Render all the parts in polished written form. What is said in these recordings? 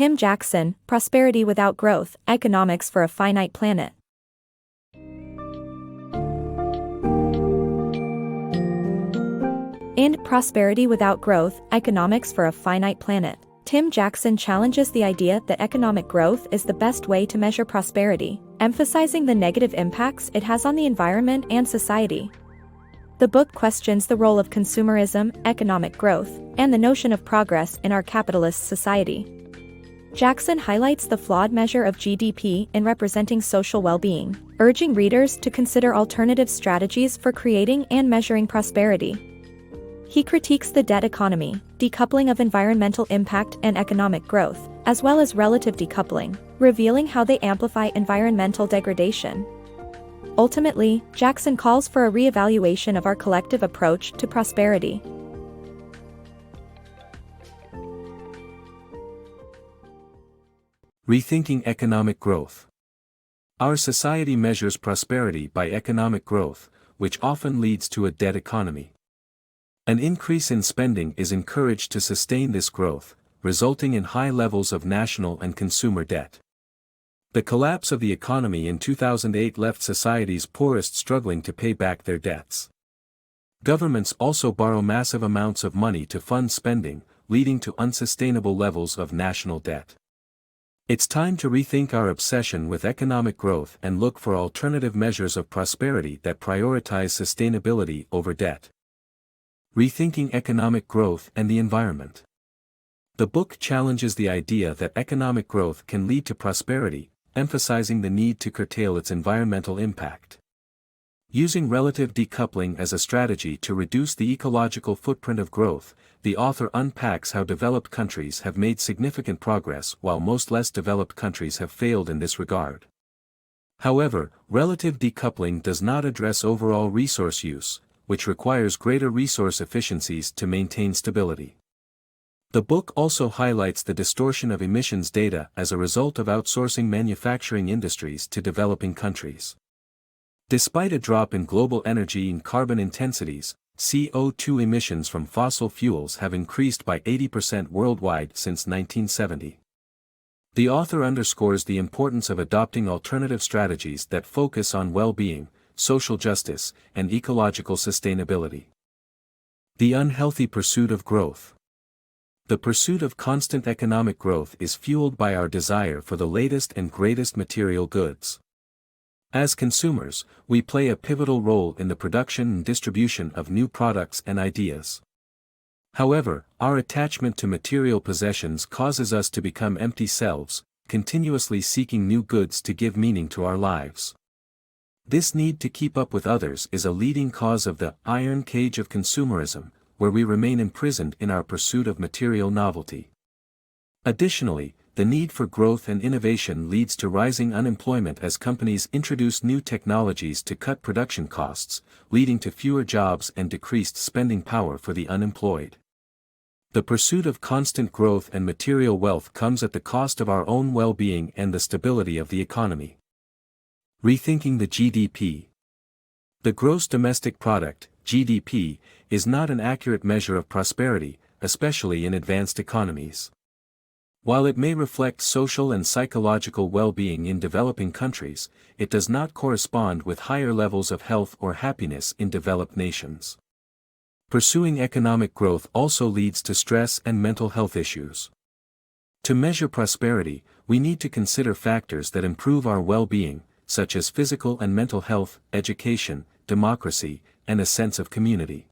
Tim Jackson, Prosperity Without Growth, Economics for a Finite Planet. In Prosperity Without Growth, Economics for a Finite Planet, Tim Jackson challenges the idea that economic growth is the best way to measure prosperity, emphasizing the negative impacts it has on the environment and society. The book questions the role of consumerism, economic growth, and the notion of progress in our capitalist society. Jackson highlights the flawed measure of GDP in representing social well-being, urging readers to consider alternative strategies for creating and measuring prosperity. He critiques the debt economy, decoupling of environmental impact and economic growth, as well as relative decoupling, revealing how they amplify environmental degradation. Ultimately, Jackson calls for a re-evaluation of our collective approach to prosperity. Rethinking economic growth. Our society measures prosperity by economic growth, which often leads to a debt economy. An increase in spending is encouraged to sustain this growth, resulting in high levels of national and consumer debt. The collapse of the economy in 2008 left society's poorest struggling to pay back their debts. Governments also borrow massive amounts of money to fund spending, leading to unsustainable levels of national debt. It's time to rethink our obsession with economic growth and look for alternative measures of prosperity that prioritize sustainability over debt. Rethinking economic growth and the environment. The book challenges the idea that economic growth can lead to prosperity, emphasizing the need to curtail its environmental impact. Using relative decoupling as a strategy to reduce the ecological footprint of growth, the author unpacks how developed countries have made significant progress while most less developed countries have failed in this regard. However, relative decoupling does not address overall resource use, which requires greater resource efficiencies to maintain stability. The book also highlights the distortion of emissions data as a result of outsourcing manufacturing industries to developing countries. Despite a drop in global energy and carbon intensities, CO2 emissions from fossil fuels have increased by 80% worldwide since 1970. The author underscores the importance of adopting alternative strategies that focus on well-being, social justice, and ecological sustainability. The unhealthy pursuit of growth. The pursuit of constant economic growth is fueled by our desire for the latest and greatest material goods. As consumers, we play a pivotal role in the production and distribution of new products and ideas. However, our attachment to material possessions causes us to become empty selves, continuously seeking new goods to give meaning to our lives. This need to keep up with others is a leading cause of the iron cage of consumerism, where we remain imprisoned in our pursuit of material novelty. Additionally, the need for growth and innovation leads to rising unemployment as companies introduce new technologies to cut production costs, leading to fewer jobs and decreased spending power for the unemployed. The pursuit of constant growth and material wealth comes at the cost of our own well-being and the stability of the economy. Rethinking the GDP. The gross domestic product, GDP, is not an accurate measure of prosperity, especially in advanced economies. While it may reflect social and psychological well-being in developing countries, it does not correspond with higher levels of health or happiness in developed nations. Pursuing economic growth also leads to stress and mental health issues. To measure prosperity, we need to consider factors that improve our well-being, such as physical and mental health, education, democracy, and a sense of community.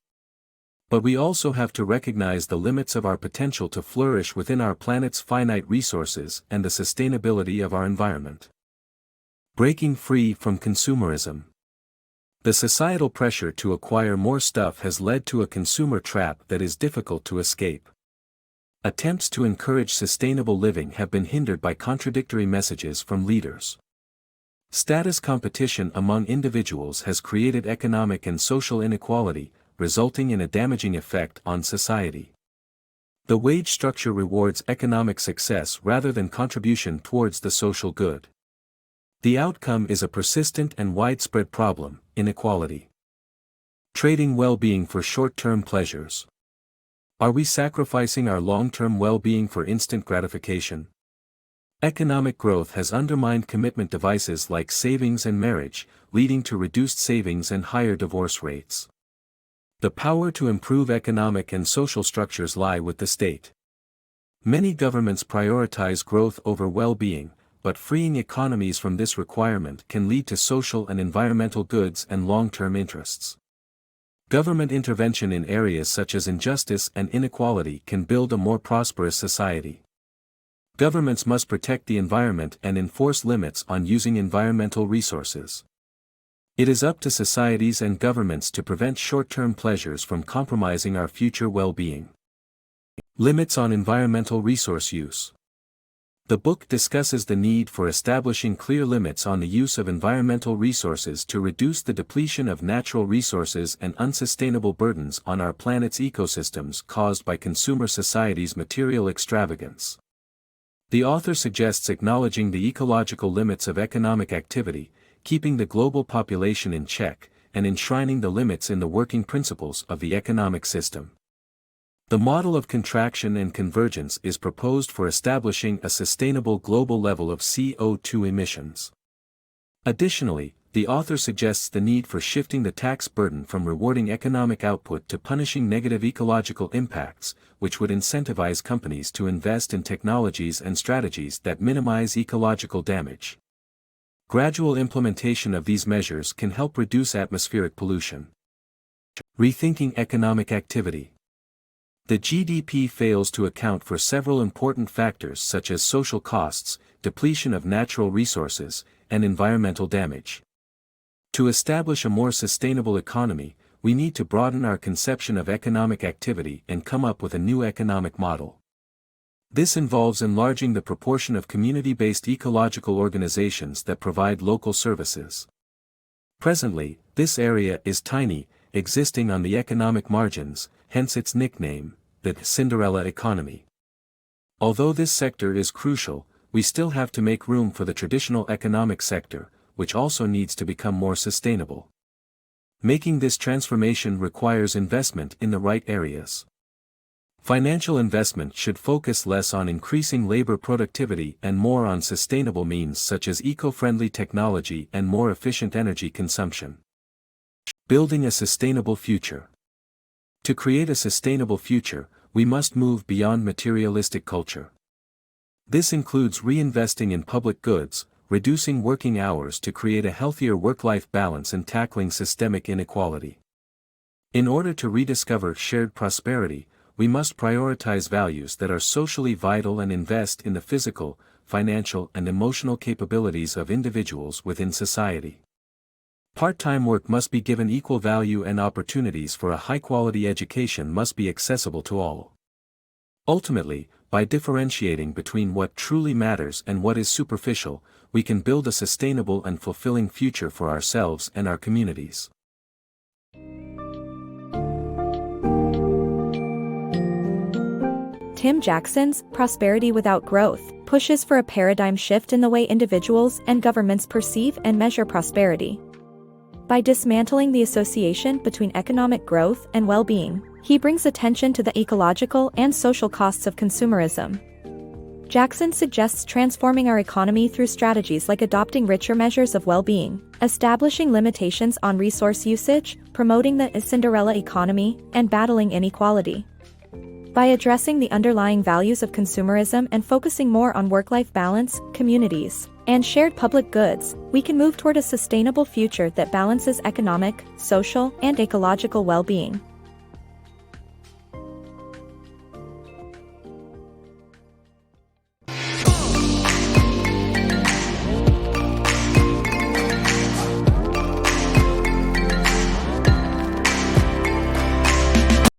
But we also have to recognize the limits of our potential to flourish within our planet's finite resources and the sustainability of our environment. Breaking free from consumerism. The societal pressure to acquire more stuff has led to a consumer trap that is difficult to escape. Attempts to encourage sustainable living have been hindered by contradictory messages from leaders. Status competition among individuals has created economic and social inequality, resulting in a damaging effect on society. The wage structure rewards economic success rather than contribution towards the social good. The outcome is a persistent and widespread problem, inequality. Trading well-being for short-term pleasures. Are we sacrificing our long-term well-being for instant gratification? Economic growth has undermined commitment devices like savings and marriage, leading to reduced savings and higher divorce rates. The power to improve economic and social structures lie with the state. Many governments prioritize growth over well-being, but freeing economies from this requirement can lead to social and environmental goods and long-term interests. Government intervention in areas such as injustice and inequality can build a more prosperous society. Governments must protect the environment and enforce limits on using environmental resources. It is up to societies and governments to prevent short-term pleasures from compromising our future well-being. Limits on environmental resource use. The book discusses the need for establishing clear limits on the use of environmental resources to reduce the depletion of natural resources and unsustainable burdens on our planet's ecosystems caused by consumer society's material extravagance. The author suggests acknowledging the ecological limits of economic activity, keeping the global population in check, and enshrining the limits in the working principles of the economic system. The model of contraction and convergence is proposed for establishing a sustainable global level of CO2 emissions. Additionally, the author suggests the need for shifting the tax burden from rewarding economic output to punishing negative ecological impacts, which would incentivize companies to invest in technologies and strategies that minimize ecological damage. Gradual implementation of these measures can help reduce atmospheric pollution. Rethinking economic activity. The GDP fails to account for several important factors such as social costs, depletion of natural resources, and environmental damage. To establish a more sustainable economy, we need to broaden our conception of economic activity and come up with a new economic model. This involves enlarging the proportion of community-based ecological organizations that provide local services. Presently, this area is tiny, existing on the economic margins, hence its nickname, the Cinderella economy. Although this sector is crucial, we still have to make room for the traditional economic sector, which also needs to become more sustainable. Making this transformation requires investment in the right areas. Financial investment should focus less on increasing labor productivity and more on sustainable means such as eco-friendly technology and more efficient energy consumption. Building a sustainable future. To create a sustainable future, we must move beyond materialistic culture. This includes reinvesting in public goods, reducing working hours to create a healthier work-life balance and tackling systemic inequality. In order to rediscover shared prosperity, we must prioritize values that are socially vital and invest in the physical, financial and emotional capabilities of individuals within society. Part-time work must be given equal value and opportunities for a high-quality education must be accessible to all. Ultimately, by differentiating between what truly matters and what is superficial, we can build a sustainable and fulfilling future for ourselves and our communities. Tim Jackson's Prosperity Without Growth pushes for a paradigm shift in the way individuals and governments perceive and measure prosperity. By dismantling the association between economic growth and well-being, he brings attention to the ecological and social costs of consumerism. Jackson suggests transforming our economy through strategies like adopting richer measures of well-being, establishing limitations on resource usage, promoting the Cinderella economy, and battling inequality. By addressing the underlying values of consumerism and focusing more on work-life balance, communities, and shared public goods, we can move toward a sustainable future that balances economic, social, and ecological well-being.